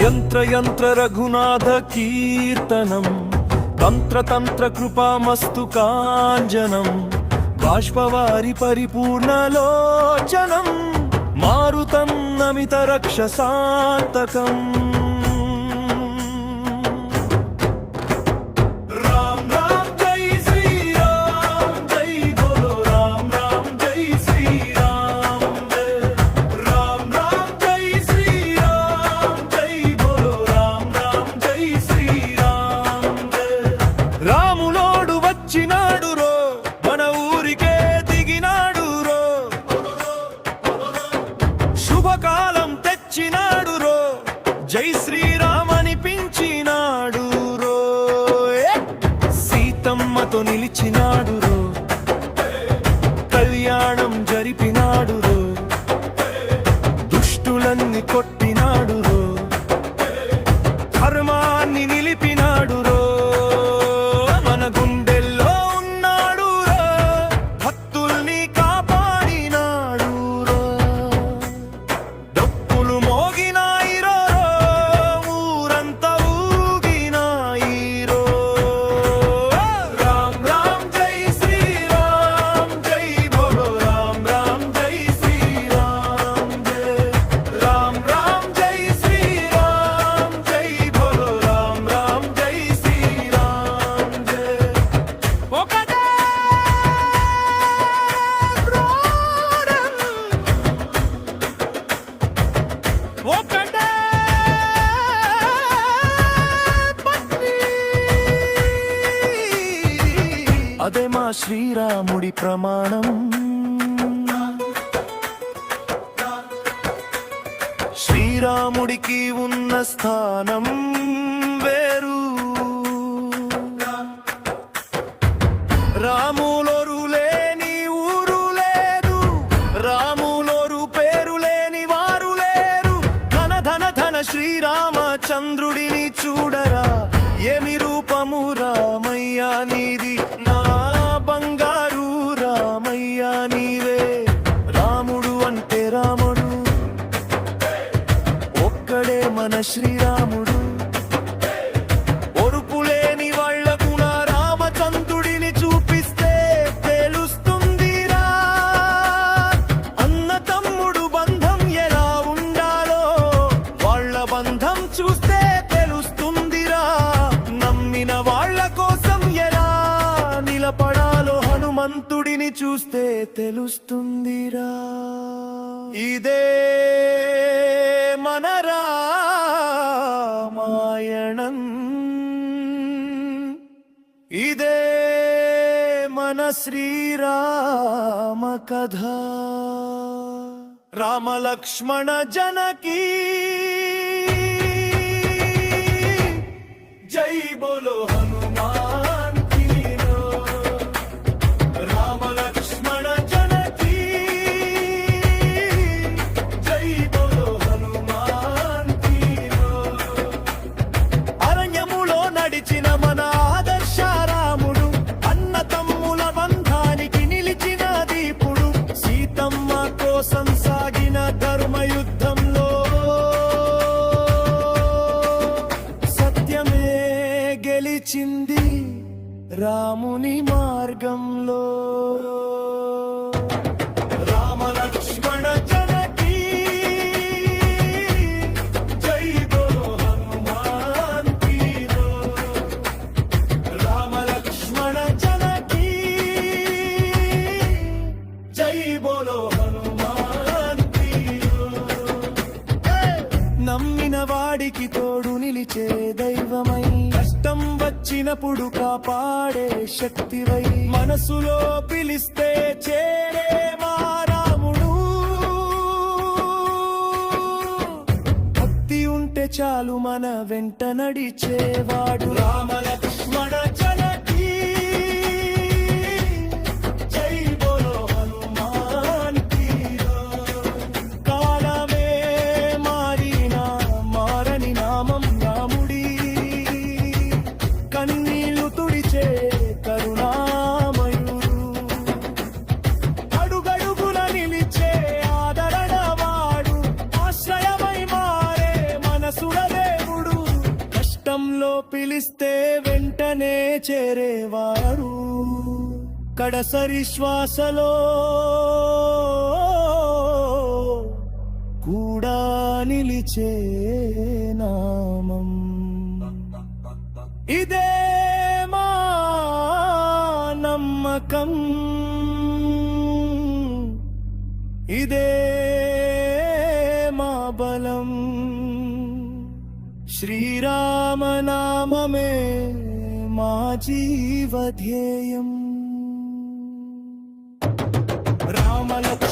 యంత్ర యంత్ర రఘునాథ కీర్తనం తంత్ర తంత్ర కృపామస్తు కాంజనం బాష్పవారి పరిపూర్ణలోచనం మారుతం నమిత రక్షసాంతకం రాములోడు వచ్చినాడు రో మన ఊరికే దిగినాడు రో శుభకాలం తెచ్చినాడు రో జై శ్రీరామ్ అనిపించినాడు రో సీతమ్మతో నిలిచినాడు రో కళ్యాణం జరిపినాడు రో దుష్టులన్నీ కొట్టినాడు రో ధర్మాన్ని నిలిపినాడు రో గుండెల్లో ఉన్నాడు రో భక్తుల్ని కాపాడినాడు రో డప్పులు మోగినాయి రో ఊరంతా ఊగినాయి రో రామ్ రామ్ జై శ్రీరామ్ జై బోలో రామ్ రామ్ జై శ్రీరామ్ జై రామ్ రామ్ జై శ్రీరామ్ జై బోలో రామ్ రామ్ జై శ్రీరామ్ జై అదే మా శ్రీరాముడి ప్రమాణం శ్రీరాముడికి ఉన్న స్థానం వేరు రాములోరు లేని ఊరు లేదు రాములోరు పేరు లేని వారు లేరు ధన ధన ధన శ్రీరామచంద్రుడిని చూడరా ఏమి రూపము రామయ్య నీది నా బంగారు రామయ్య నీవే రాముడు అంటే రాముడు ఒక్కడే మన శ్రీరాముడు ఒరుపులేని వాళ్లకు నా రామచంద్రుడిని చూపిస్తే తెలుస్తుందిరా అన్న తమ్ముడు బంధం ఎలా ఉండాలో వాళ్ళ బంధం చూస్తే తెలుస్తుందిరా నమ్మిన వాళ్ళ కోసం ఎలా నిలబడాలో హనుమంతుడిని చూస్తే తెలుస్తుందిరా ఇదే మన రామాయణం ఇదే మన శ్రీరామ కథ రామ లక్ష్మణ జనకీ జై బోలో హనుమాన్ కీ జో రామ లక్ష్మణ జనకీ జై బోలో హనుమాన్ కీ జో అరణ్యములో నడిచిన మన ఆదర్శ రాముడు అన్న తమ్ముల బంధానికి నిలిచిన దీపుడు సీతమ్మ కోసం సాగిన ధర్మయుద్ధంలో సత్యమే గెలిచింది రాముని మార్గంలో రామ లక్ష్మణ జనకీ జై బోలో హనుమాన్ కీ జో రామ లక్ష్మణ జనకీ జై బోలో హనుమాన్ కీ జో నమ్మిన వాడికి తోడు నిలిచే దైవమై కష్టం వచ్చినప్పుడు కాపాడే శక్తివై మనసులో పిలిస్తే చేరే మా రాముడు భక్తి ఉంటే చాలు మన వెంట నడిచేవాడు రామ లక్ష్మణ జనకీ జై బోలో హనుమాన్ కీ జో కాలమే మారినా మారని నామం రాముడి కన్నీళ్లు తుడిచే కరుణామయుడు అడుగడుగున నిలిచే ఆదరణ వాడు ఆశ్రయమై మారే మనసులదే కడసరి శ్వాసలో కూడా నిలిచే నామం ఇదే మా నమ్మకం ఇదే మా బలం శ్రీరామనామమే మా జీవధ్యేయం రామలత